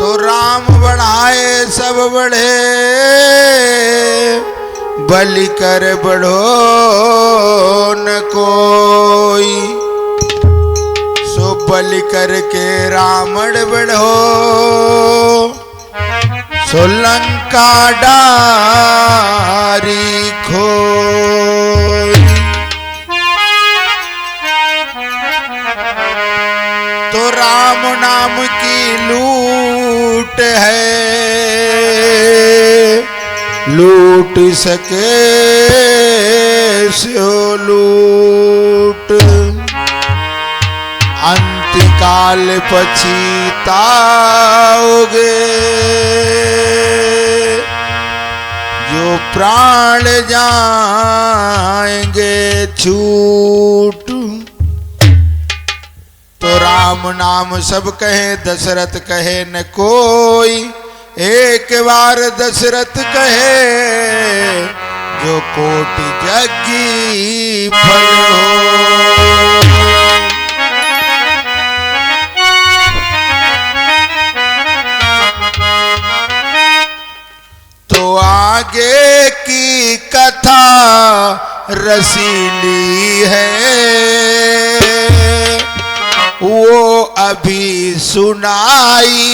तो राम बढ़ाए सब बढ़े, बलि कर बढ़ो न कोई। सो बलि करके रावण बढ़ो, सो लंका डारी खोई। तो राम नाम की लूट है, लूट सके सो लूट। अंतकाल पछताओगे, जो प्राण जाएंगे छूट। तो राम नाम सब कहे, दशरथ कहे न कोई। एक बार दशरथ कहे, जो कोटि यज्ञ फल हो। तो आगे की कथा रसीली है, वो अभी सुनाई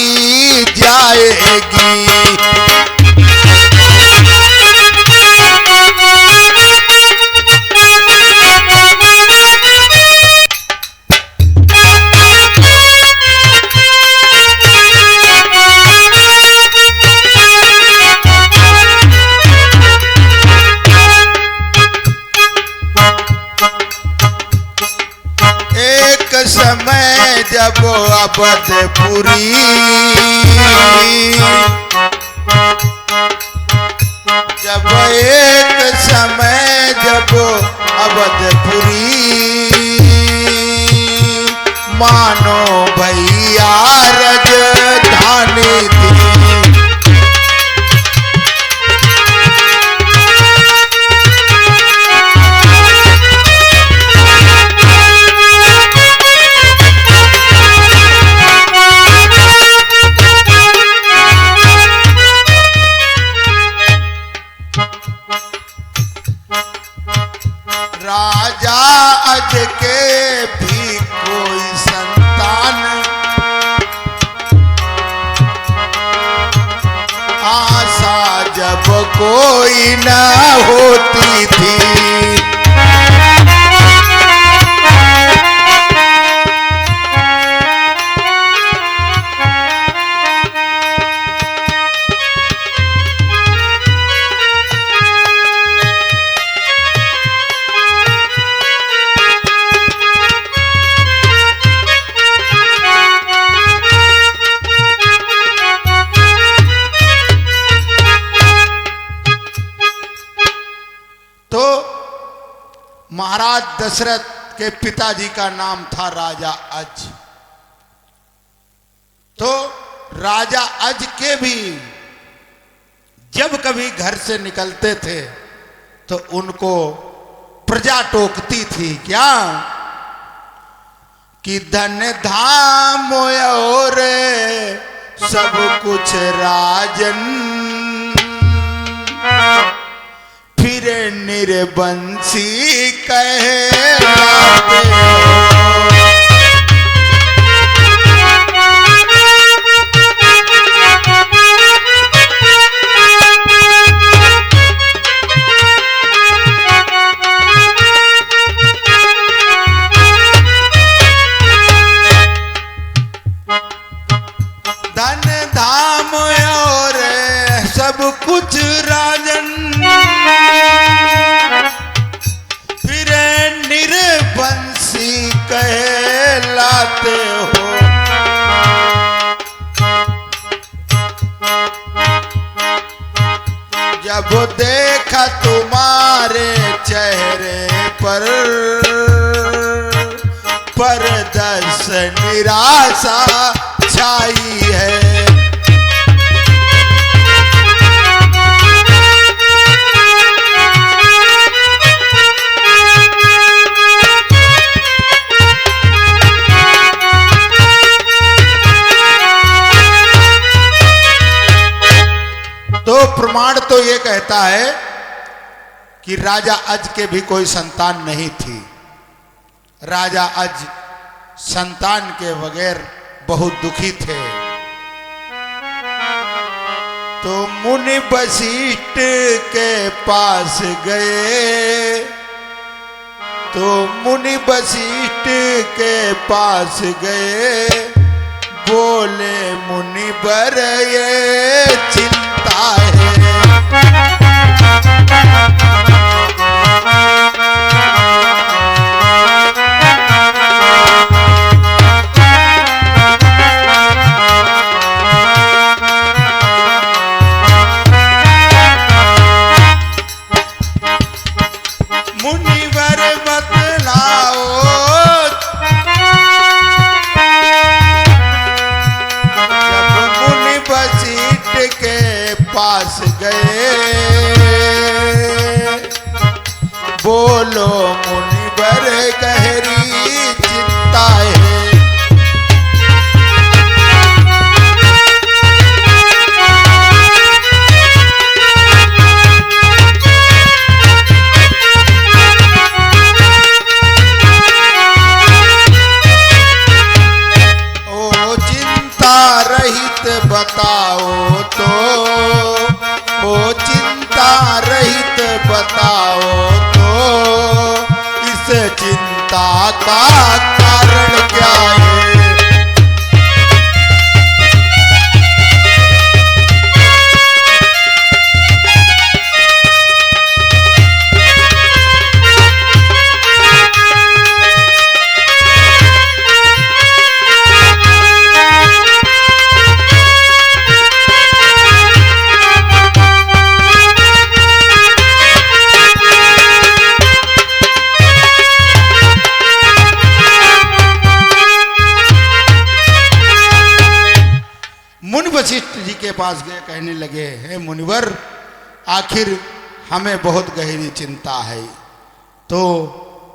जाएगी। समय जब अवधपुरी, जब एक समय जब अवधपुरी, मानो भैया राजधानी थी। राजा अज के भी कोई संतान, आशा जब कोई न होती थी। महाराज दशरथ के पिताजी का नाम था राजा अज। तो राजा अज के भी जब कभी घर से निकलते थे तो उनको प्रजा टोकती थी क्या कि धन धाम और सब कुछ राजन, फिर निर्बंसी कहलाते हो। धन धाम और सब कुछ राजन, फिर निर्बंसी कहलाते हो। जब देखा तुम्हारे चेहरे पर दस निराशा छाई है। प्रमाण तो ये कहता है कि राजा अज के भी कोई संतान नहीं थी। राजा अज संतान के बगैर बहुत दुखी थे। तो मुनि वशिष्ठ के पास गए, तो मुनि वशिष्ठ के पास गए, बोले मुनिवर ये चिंता है। मुनिवर बतलाओ, जब मुनि वशिष्ठ के पास गए, बोलो मुनिवर गहरी चिंता है। बताओ तो, ओ चिंता रहित बताओ तो, इस चिंता का कारण क्या है। वशिष्ठ जी के पास गए, कहने लगे, हे मुनिवर, आखिर हमें बहुत गहरी चिंता है। तो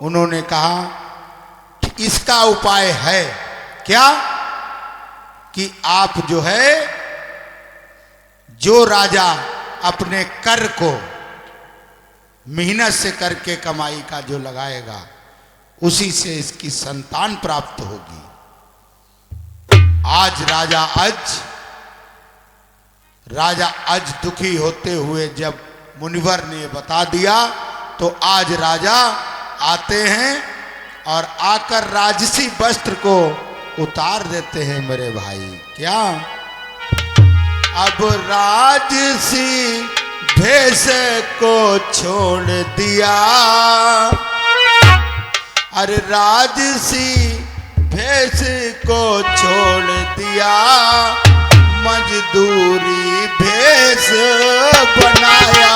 उन्होंने कहा कि इसका उपाय है क्या, कि आप जो है, जो राजा अपने कर को मेहनत से करके कमाई का जो लगाएगा, उसी से इसकी संतान प्राप्त होगी। आज राजा अज दुखी होते हुए जब मुनिवर ने बता दिया, तो आज राजा आते हैं और आकर राजसी वस्त्र को उतार देते हैं मेरे भाई। क्या अब राजसी भेष को छोड़ दिया, अरे राजसी भेष को छोड़ दिया, मजदूरी भेष बनाया।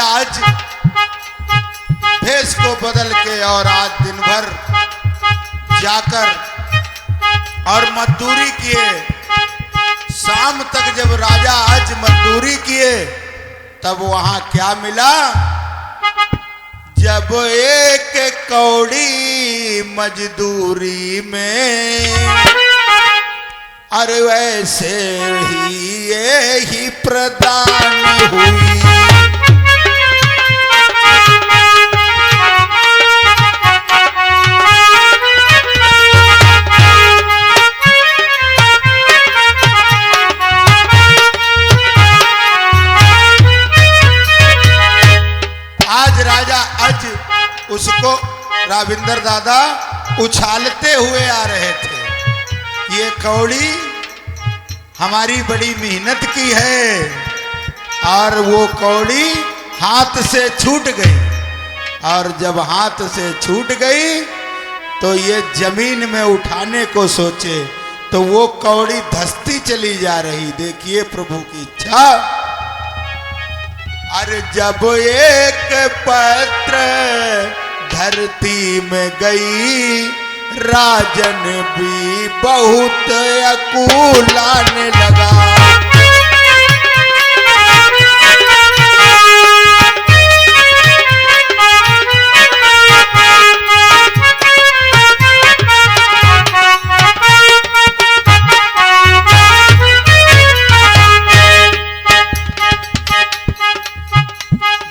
आज भेष को बदल के और आज दिन भर जाकर और मजदूरी किए। शाम तक जब राजा आज मजदूरी किए, तब वहां क्या मिला, जब एक कौड़ी मजदूरी में, अरे वैसे ही ये ही प्रदान हुई। उसको राविंदर दादा उछालते हुए आ रहे थे, ये कौड़ी हमारी बड़ी मेहनत की है, और वो कौड़ी हाथ से छूट गई, और जब हाथ से छूट गई तो ये जमीन में उठाने को सोचे तो वो कौड़ी धसती चली जा रही। देखिए प्रभु की इच्छा। अरे जब एक पत्र धरती में गई, राजन भी बहुत अकुलाने लगा।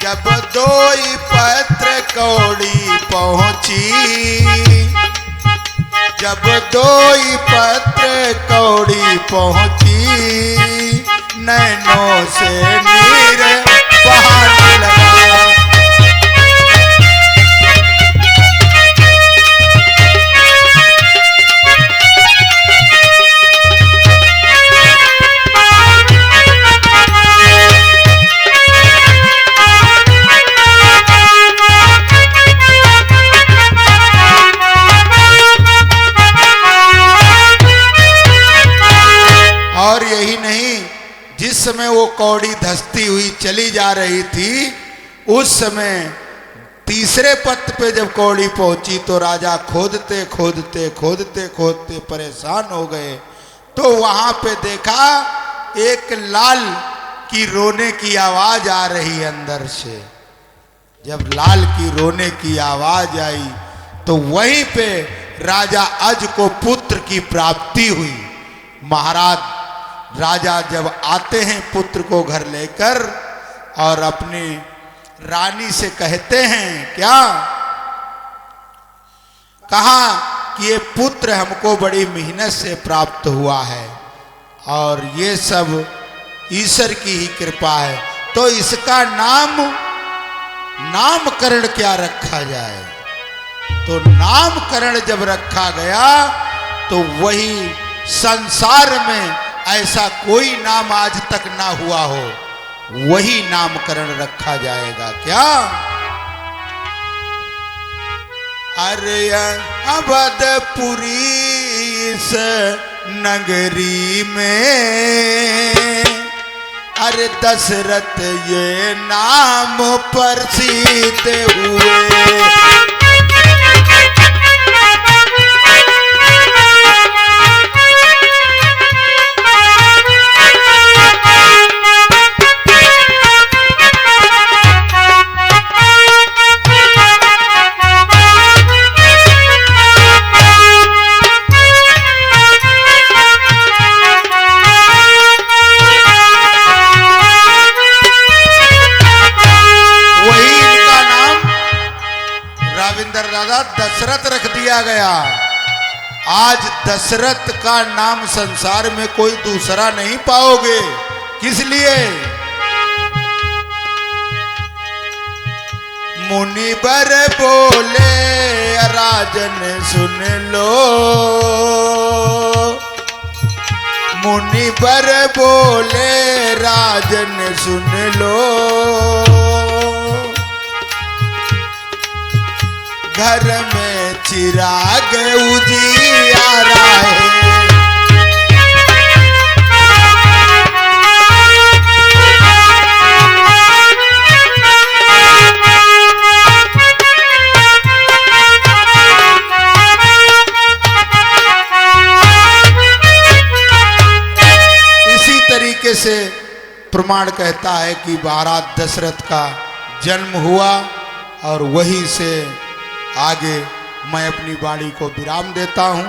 जब दोई पत्र कौड़ी पहुंची, जब दोई पत्र कौड़ी पहुंची, नैनों से नीर बहाने लगा। और यही नहीं, जिस समय वो कौड़ी धंसती हुई चली जा रही थी, उस समय तीसरे पत्त पे जब कौड़ी पहुंची तो राजा खोदते खोदते खोदते खोदते परेशान हो गए। तो वहां पे देखा एक लाल की रोने की आवाज आ रही अंदर से। जब लाल की रोने की आवाज आई तो वहीं पे राजा अज को पुत्र की प्राप्ति हुई। महाराज राजा जब आते हैं पुत्र को घर लेकर और अपनी रानी से कहते हैं, क्या कहा कि ये पुत्र हमको बड़ी मेहनत से प्राप्त हुआ है और ये सब ईश्वर की ही कृपा है, तो इसका नामकरण क्या रखा जाए। तो नामकरण जब रखा गया तो वही संसार में ऐसा कोई नाम आज तक ना हुआ हो, वही नामकरण रखा जाएगा। क्या? अरे अवधपुरी इस नगरी में, अरे दशरथ ये नाम प्रसिद्ध हुए। दशरथ रख दिया गया। आज दशरथ का नाम संसार में कोई दूसरा नहीं पाओगे। किस लिए? मुनिवर बोले राजन सुन लो, मुनिवर बोले राजन सुन लो, घर में चिराग उजियारा है। इसी तरीके से प्रमाण कहता है कि महाराज दशरथ का जन्म हुआ और वहीं से आगे मैं अपनी वाणी को विराम देता हूं।